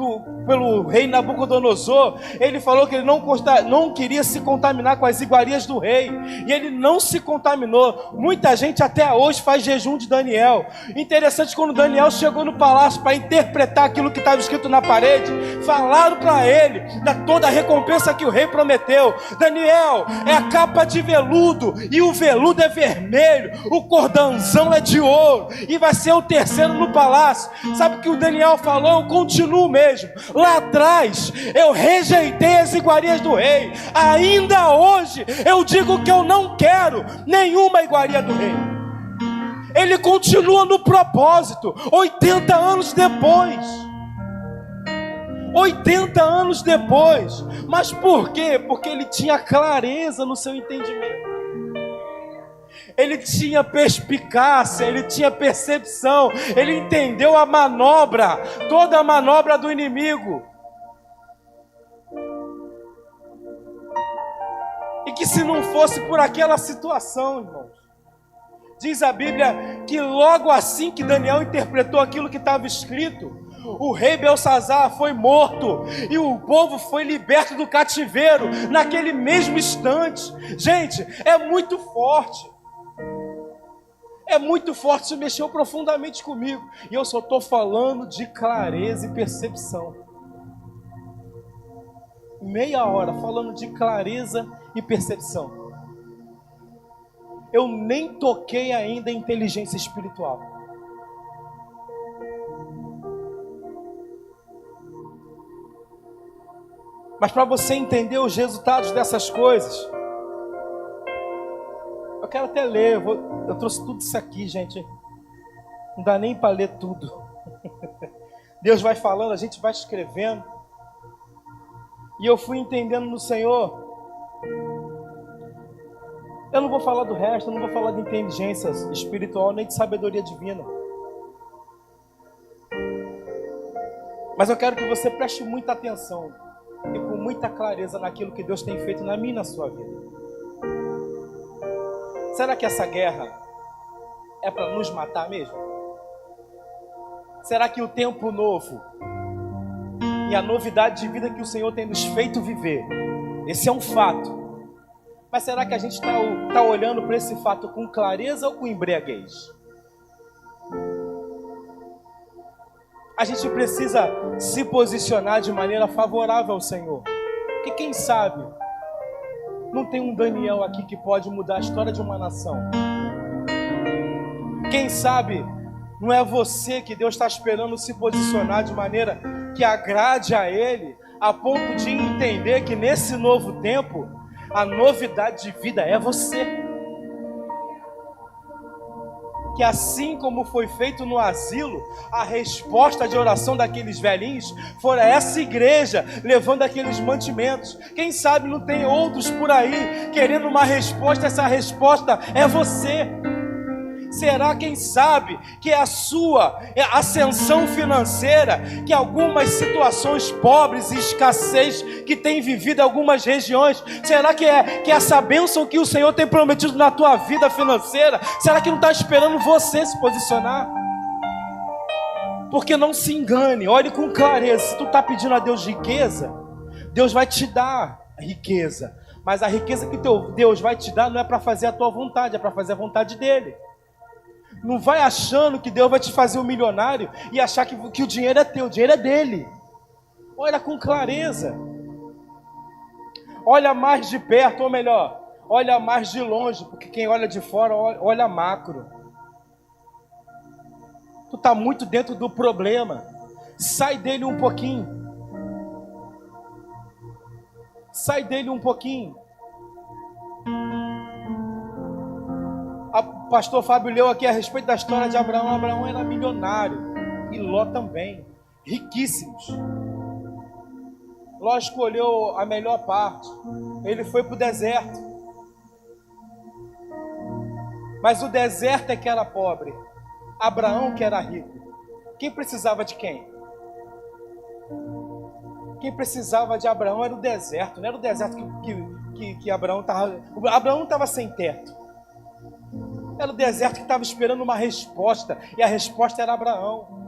pelo rei Nabucodonosor, ele falou que ele não queria se contaminar com as iguarias do rei, e ele não se contaminou. Muita gente até hoje faz jejum de Daniel. Interessante, quando Daniel chegou no palácio para interpretar aquilo que estava escrito na parede, falaram para ele da toda a recompensa que o rei prometeu. Daniel, é a capa de veludo, e o veludo é vermelho, o cordãozão é de ouro, e vai ser o terceiro no palácio. Sabe o que o Daniel falou? Eu continuo mesmo. Lá atrás eu rejeitei as iguarias do rei, ainda hoje eu digo que eu não quero nenhuma iguaria do rei. Ele continua no propósito, 80 anos depois. 80 anos depois. Mas por quê? Porque ele tinha clareza no seu entendimento. Ele tinha perspicácia, ele tinha percepção, ele entendeu a manobra, toda a manobra do inimigo. E que se não fosse por aquela situação, irmãos, diz a Bíblia que logo assim que Daniel interpretou aquilo que estava escrito, o rei Belsazar foi morto e o povo foi liberto do cativeiro naquele mesmo instante. Gente, é muito forte. É muito forte, isso mexeu profundamente comigo. E eu só estou falando de clareza e percepção. Meia hora falando de clareza e percepção. Eu nem toquei ainda em inteligência espiritual. Mas para você entender os resultados dessas coisas, eu quero até ler. Eu trouxe tudo isso aqui, gente. Não dá nem para ler tudo. Deus vai falando, a gente vai escrevendo. E eu fui entendendo no Senhor. Eu não vou falar do resto, eu não vou falar de inteligência espiritual, nem de sabedoria divina. Mas eu quero que você preste muita atenção e com muita clareza naquilo que Deus tem feito na minha e na sua vida. Será que essa guerra é para nos matar mesmo? Será que o tempo novo e a novidade de vida que o Senhor tem nos feito viver, esse é um fato. Mas será que a gente está olhando para esse fato com clareza ou com embriaguez? A gente precisa se posicionar de maneira favorável ao Senhor. Porque quem sabe, não tem um Daniel aqui que pode mudar a história de uma nação. Quem sabe, não é você que Deus está esperando se posicionar de maneira que agrade a Ele, a ponto de entender que nesse novo tempo, a novidade de vida é você. Que assim como foi feito no asilo, a resposta de oração daqueles velhinhos foi essa igreja levando aqueles mantimentos. Quem sabe não tem outros por aí querendo uma resposta, essa resposta é você. Será, quem sabe, que é a sua ascensão financeira, que algumas situações pobres e escassez que tem vivido em algumas regiões, será que é essa bênção que o Senhor tem prometido na tua vida financeira? Será que não está esperando você se posicionar? Porque não se engane, olhe com clareza. Se tu está pedindo a Deus riqueza, Deus vai te dar riqueza. Mas a riqueza que Deus vai te dar não é para fazer a tua vontade, é para fazer a vontade dEle. Não vai achando que Deus vai te fazer um milionário e achar que o dinheiro é teu, o dinheiro é dele. Olha com clareza. Olha mais de perto, ou melhor, olha mais de longe, porque quem olha de fora olha macro. Tu está muito dentro do problema. Sai dele um pouquinho. Sai dele um pouquinho. O pastor Fábio leu aqui a respeito da história de Abraão. Abraão era milionário e Ló também, riquíssimos. Ló escolheu a melhor parte. Ele foi para o deserto. Mas o deserto é que era pobre, Abraão que era rico. Quem precisava de quem? Quem precisava de Abraão era o deserto. Não era o deserto que Abraão estava. Abraão não estava sem teto. Era o deserto que estava esperando uma resposta. E a resposta era Abraão.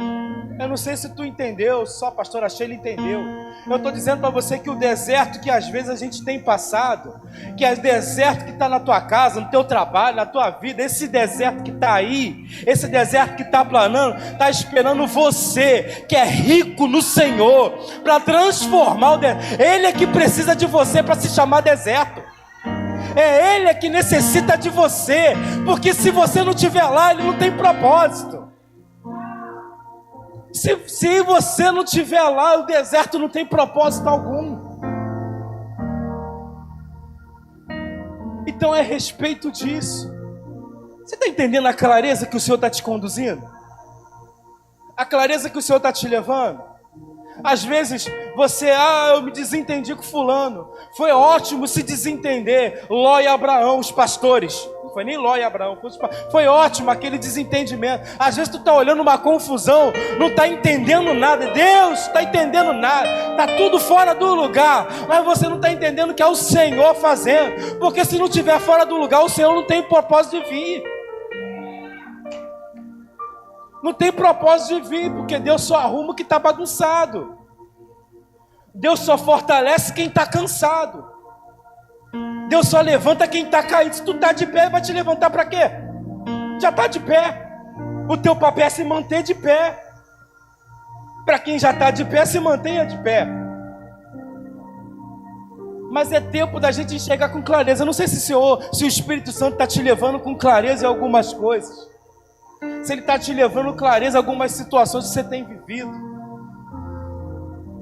Eu não sei se tu entendeu, só a pastora Sheila entendeu. Eu estou dizendo para você que o deserto que às vezes a gente tem passado, que é o deserto que está na tua casa, no teu trabalho, na tua vida, esse deserto que está aí, esse deserto que está planando, está esperando você, que é rico no Senhor, para transformar o deserto. Ele é que precisa de você para se chamar deserto. É Ele que necessita de você, porque se você não estiver lá, Ele não tem propósito. Se você não estiver lá, o deserto não tem propósito algum. Então é a respeito disso. Você está entendendo a clareza que o Senhor está te conduzindo? A clareza que o Senhor está te levando? Às vezes você, eu me desentendi com fulano. Foi ótimo se desentender. Ló e Abraão, os pastores. Não foi nem Ló e Abraão, foi ótimo aquele desentendimento. Às vezes tu está olhando uma confusão, não está entendendo nada. Deus está entendendo nada, está tudo fora do lugar, mas você não está entendendo que é o Senhor fazendo. Porque se não estiver fora do lugar, o Senhor não tem propósito de vir. Não tem propósito de vir, porque Deus só arruma o que está bagunçado. Deus só fortalece quem está cansado. Deus só levanta quem está caído. Se tu está de pé, vai te levantar para quê? Já está de pé. O teu papel é se manter de pé. Para quem já está de pé, se mantenha de pé. Mas é tempo da gente enxergar com clareza. Eu não sei se o Espírito Santo está te levando com clareza em algumas coisas. Se Ele está te levando clareza em algumas situações que você tem vivido.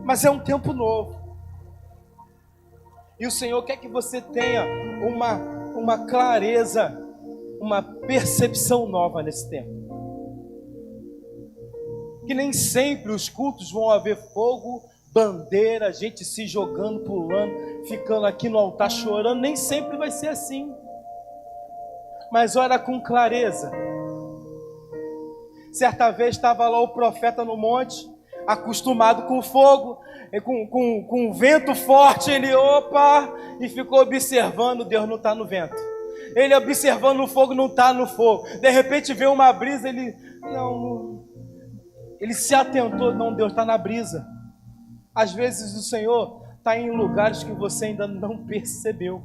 Mas é um tempo novo. E o Senhor quer que você tenha uma clareza, uma percepção nova nesse tempo. Que nem sempre os cultos vão haver fogo, bandeira, gente se jogando, pulando, ficando aqui no altar chorando. Nem sempre vai ser assim. Mas ora com clareza. Certa vez estava lá o profeta no monte, acostumado com fogo, com vento forte, ele e ficou observando. Deus não está no vento. Ele observando o fogo, não está no fogo. De repente veio uma brisa, ele se atentou, não, Deus está na brisa. Às vezes o Senhor está em lugares que você ainda não percebeu.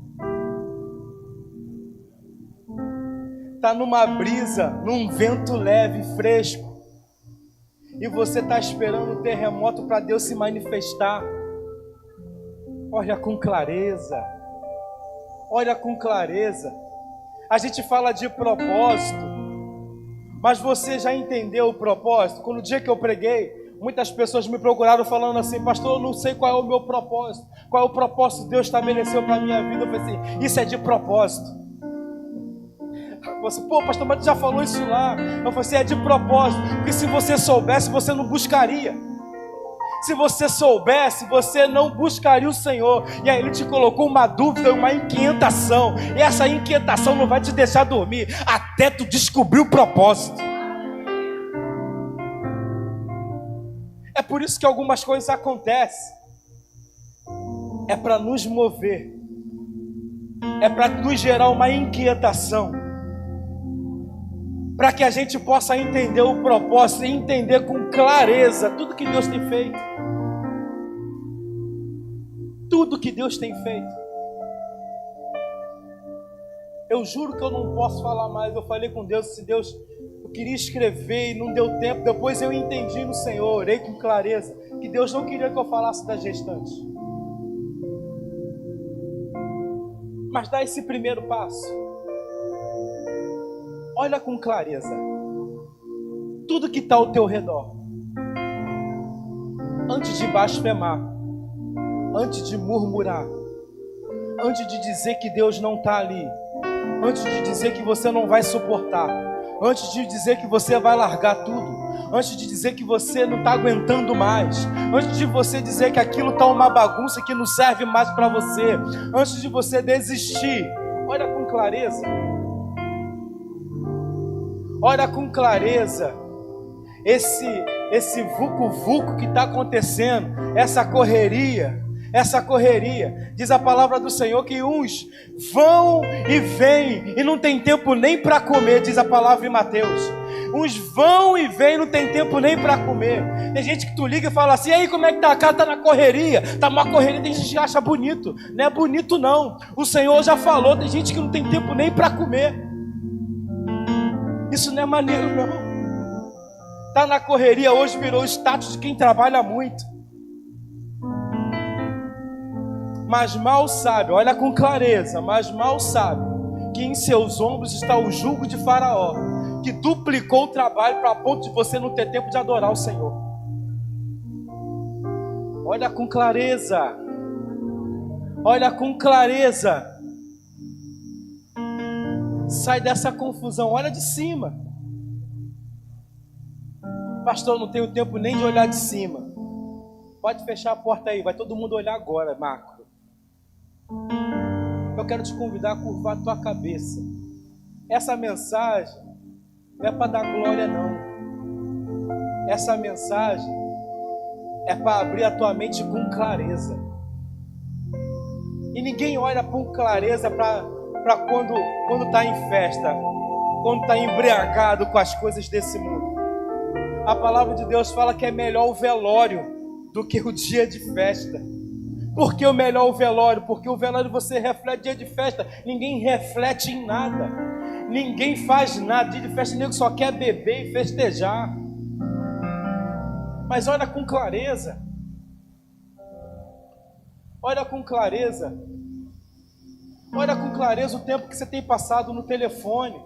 Está numa brisa, num vento leve, fresco. E você está esperando um terremoto para Deus se manifestar. Olha com clareza. Olha com clareza. A gente fala de propósito, mas você já entendeu o propósito? Quando o dia que eu preguei, muitas pessoas me procuraram falando assim: pastor, eu não sei qual é o meu propósito. Qual é o propósito que Deus estabeleceu para a minha vida? Eu falei assim: isso é de propósito. Você, pô, pastor, mas tu já falou isso lá. Eu falei assim: é de propósito. Porque se você soubesse, você não buscaria. Se você soubesse, você não buscaria o Senhor. E aí Ele te colocou uma dúvida, uma inquietação. E essa inquietação não vai te deixar dormir até tu descobrir o propósito. É por isso que algumas coisas acontecem. É para nos mover. É para nos gerar uma inquietação. Para que a gente possa entender o propósito e entender com clareza tudo que Deus tem feito. Tudo que Deus tem feito. Eu juro que eu não posso falar mais. Eu falei com Deus, se Deus, eu queria escrever e não deu tempo. Depois eu entendi no Senhor, orei com clareza, que Deus não queria que eu falasse das restantes. Mas dá esse primeiro passo. Olha com clareza tudo que está ao teu redor. Antes de blasfemar, antes de murmurar, antes de dizer que Deus não está ali, antes de dizer que você não vai suportar, antes de dizer que você vai largar tudo, antes de dizer que você não está aguentando mais, antes de você dizer que aquilo está uma bagunça que não serve mais para você, antes de você desistir, olha com clareza. Olha com clareza esse vucu-vucu que está acontecendo, essa correria. Diz a palavra do Senhor que uns vão e vêm e não tem tempo nem para comer, diz a palavra em Mateus. Uns vão e vêm, não tem tempo nem para comer. Tem gente que tu liga e fala assim: e aí, como é que tá? A cara tá na correria. Tá uma correria, tem gente que acha bonito. Não é bonito não. O Senhor já falou, tem gente que não tem tempo nem para comer. Isso não é maneiro não. Tá na correria, hoje virou o status de quem trabalha muito. Mas mal sabe, olha com clareza, mas mal sabe que em seus ombros está o jugo de Faraó, que duplicou o trabalho para ponto de você não ter tempo de adorar o Senhor. Olha com clareza. Olha com clareza. Sai dessa confusão, olha de cima. Pastor, eu não tenho tempo nem de olhar de cima. Pode fechar a porta aí, vai todo mundo olhar agora, Marco. Eu quero te convidar a curvar a tua cabeça. Essa mensagem não é para dar glória não. Essa mensagem é para abrir a tua mente com clareza. E ninguém olha com clareza para quando está em festa, quando está embriagado com as coisas desse mundo. A palavra de Deus fala que é melhor o velório do que o dia de festa. Por que o melhor o velório? Porque o velório você reflete dia de festa. Ninguém reflete em nada. Ninguém faz nada. Dia de festa, ninguém só quer beber e festejar. Mas olha com clareza. Olha com clareza. Olha com clareza o tempo que você tem passado no telefone.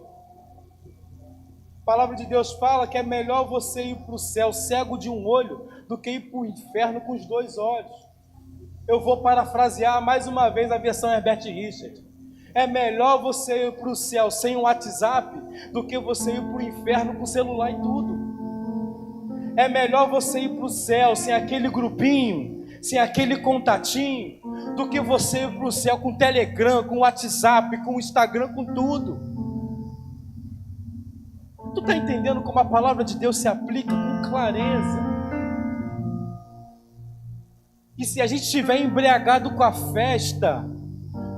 A palavra de Deus fala que é melhor você ir para o céu cego de um olho do que ir para o inferno com os dois olhos. Eu vou parafrasear mais uma vez a versão Herbert Richards. É melhor você ir para o céu sem um WhatsApp do que você ir para o inferno com celular e tudo. É melhor você ir para o céu sem aquele grupinho, sem aquele contatinho, do que você ir para o céu com Telegram, com WhatsApp, com Instagram, com tudo. Tu está entendendo como a palavra de Deus se aplica com clareza? E se a gente estiver embriagado com a festa,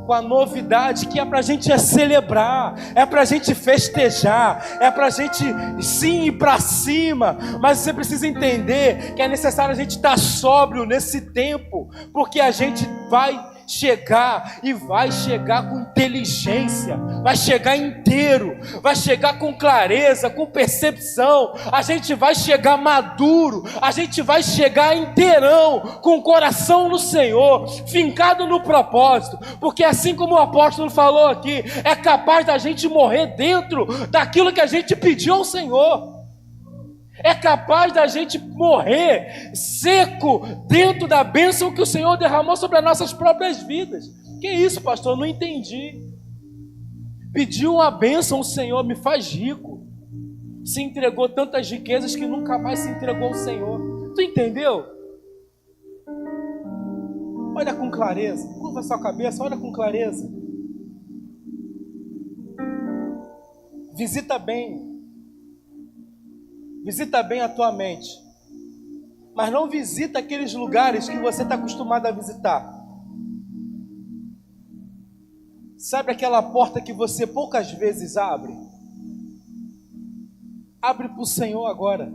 com a novidade, que é para a gente celebrar, é para a gente festejar, é para a gente sim ir para cima, mas você precisa entender que é necessário a gente estar sóbrio nesse tempo, porque a gente vai chegar e vai chegar com inteligência, vai chegar inteiro, vai chegar com clareza, com percepção, a gente vai chegar maduro, a gente vai chegar inteirão, com o coração no Senhor, fincado no propósito, porque assim como o apóstolo falou aqui, é capaz da gente morrer dentro daquilo que a gente pediu ao Senhor. É capaz da gente morrer seco dentro da bênção que o Senhor derramou sobre as nossas próprias vidas. Que isso, pastor? Eu não entendi. Pediu uma bênção, o Senhor me faz rico. Se entregou tantas riquezas que nunca mais se entregou ao Senhor. Tu entendeu? Olha com clareza. Curva sua cabeça, olha com clareza. Visita bem a tua mente, mas não visita aqueles lugares que você está acostumado a visitar. Sabe aquela porta que você poucas vezes abre? Abre para o Senhor agora.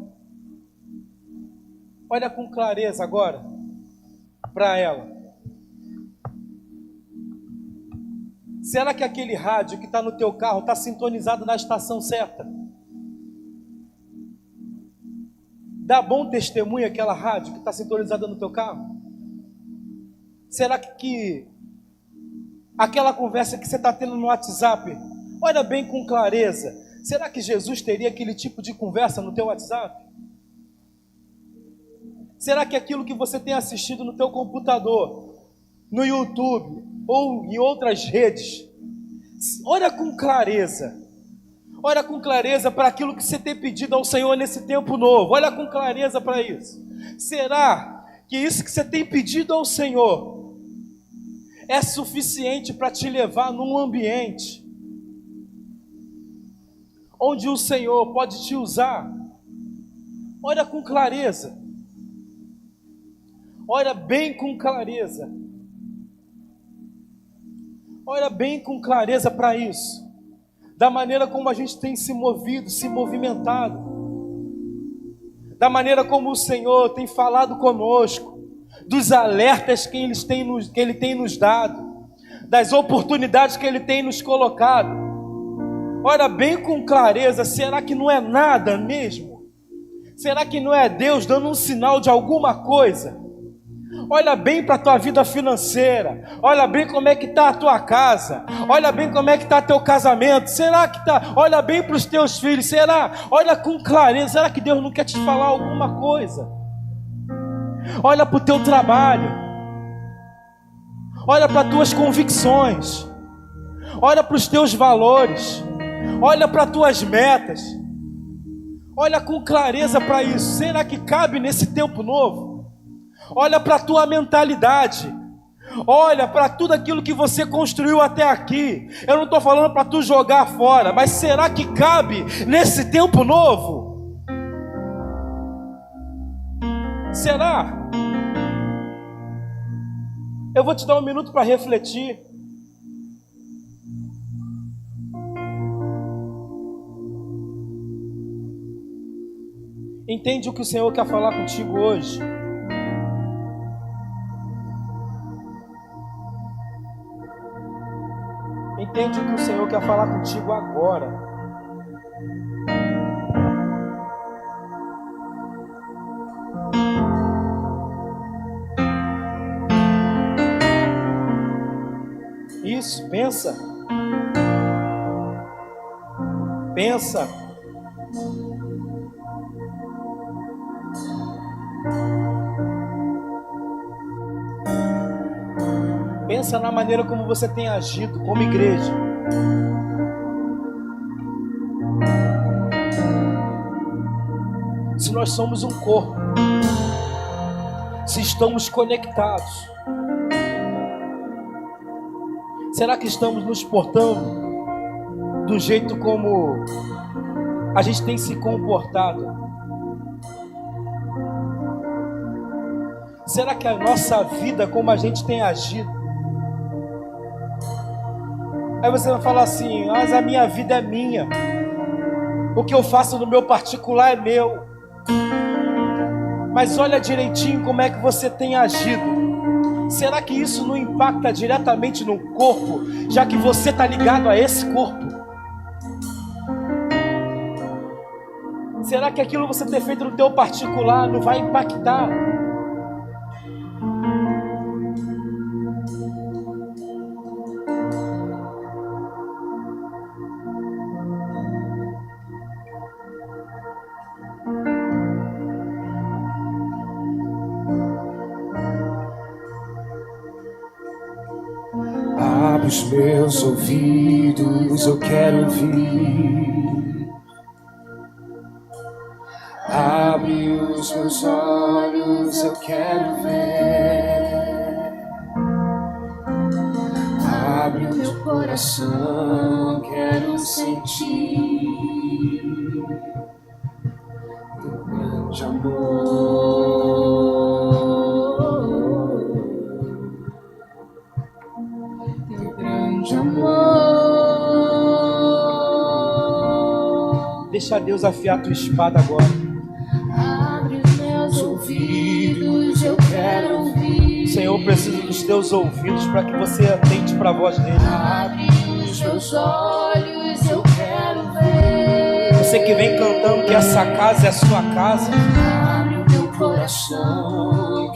Olha com clareza agora para ela. Será que aquele rádio que está no teu carro está sintonizado na estação certa? Dá bom testemunho aquela rádio que está sintonizada no teu carro? Será que aquela conversa que você está tendo no WhatsApp, olha bem com clareza, será que Jesus teria aquele tipo de conversa no teu WhatsApp? Será que aquilo que você tem assistido no teu computador, no YouTube ou em outras redes, olha com clareza. Olha com clareza para aquilo que você tem pedido ao Senhor nesse tempo novo. Olha com clareza para isso. Será que isso que você tem pedido ao Senhor é suficiente para te levar num ambiente onde o Senhor pode te usar? Olha com clareza. Olha bem com clareza. Olha bem com clareza para isso. Da maneira como a gente tem se movido, se movimentado, da maneira como o Senhor tem falado conosco, dos alertas que Ele tem nos dado, das oportunidades que Ele tem nos colocado. Olha bem com clareza, será que não é nada mesmo? Será que não é Deus dando um sinal de alguma coisa? Olha bem para a tua vida financeira, olha bem como é que está a tua casa, olha bem como é que está teu casamento, será que está? Olha bem para os teus filhos, será? Olha com clareza, será que Deus não quer te falar alguma coisa? Olha para o teu trabalho, olha para as tuas convicções, olha para os teus valores, olha para as tuas metas, olha com clareza para isso. Será que cabe nesse tempo novo? Olha para a tua mentalidade, olha para tudo aquilo que você construiu até aqui. Eu não estou falando para tu jogar fora, mas será que cabe nesse tempo novo? Será? Eu vou te dar um minuto para refletir. Entende o que o Senhor quer falar contigo hoje? Entende o que o Senhor quer falar contigo agora? Isso, pensa. Pensa. Pensa na maneira como você tem agido como igreja. Se nós somos um corpo, se estamos conectados, será que estamos nos portando do jeito como a gente tem se comportado? Será que a nossa vida, como a gente tem agido? Aí você vai falar assim: mas a minha vida é minha, o que eu faço no meu particular é meu. Mas olha direitinho como é que você tem agido. Será que isso não impacta diretamente no corpo, já que você está ligado a esse corpo? Será que aquilo que você tem feito no teu particular não vai impactar? Abre os meus ouvidos, eu quero ouvir. Abre os meus olhos, eu quero ver. Abre o meu coração, quero sentir teu grande amor. Deixa Deus afiar tua espada agora. Abre os meus ouvidos, eu quero ouvir. Senhor, eu preciso dos teus ouvidos para que você atente para a voz dele. Abre os meus olhos, eu quero ver. Você que vem cantando que essa casa é a sua casa. Abre o meu coração,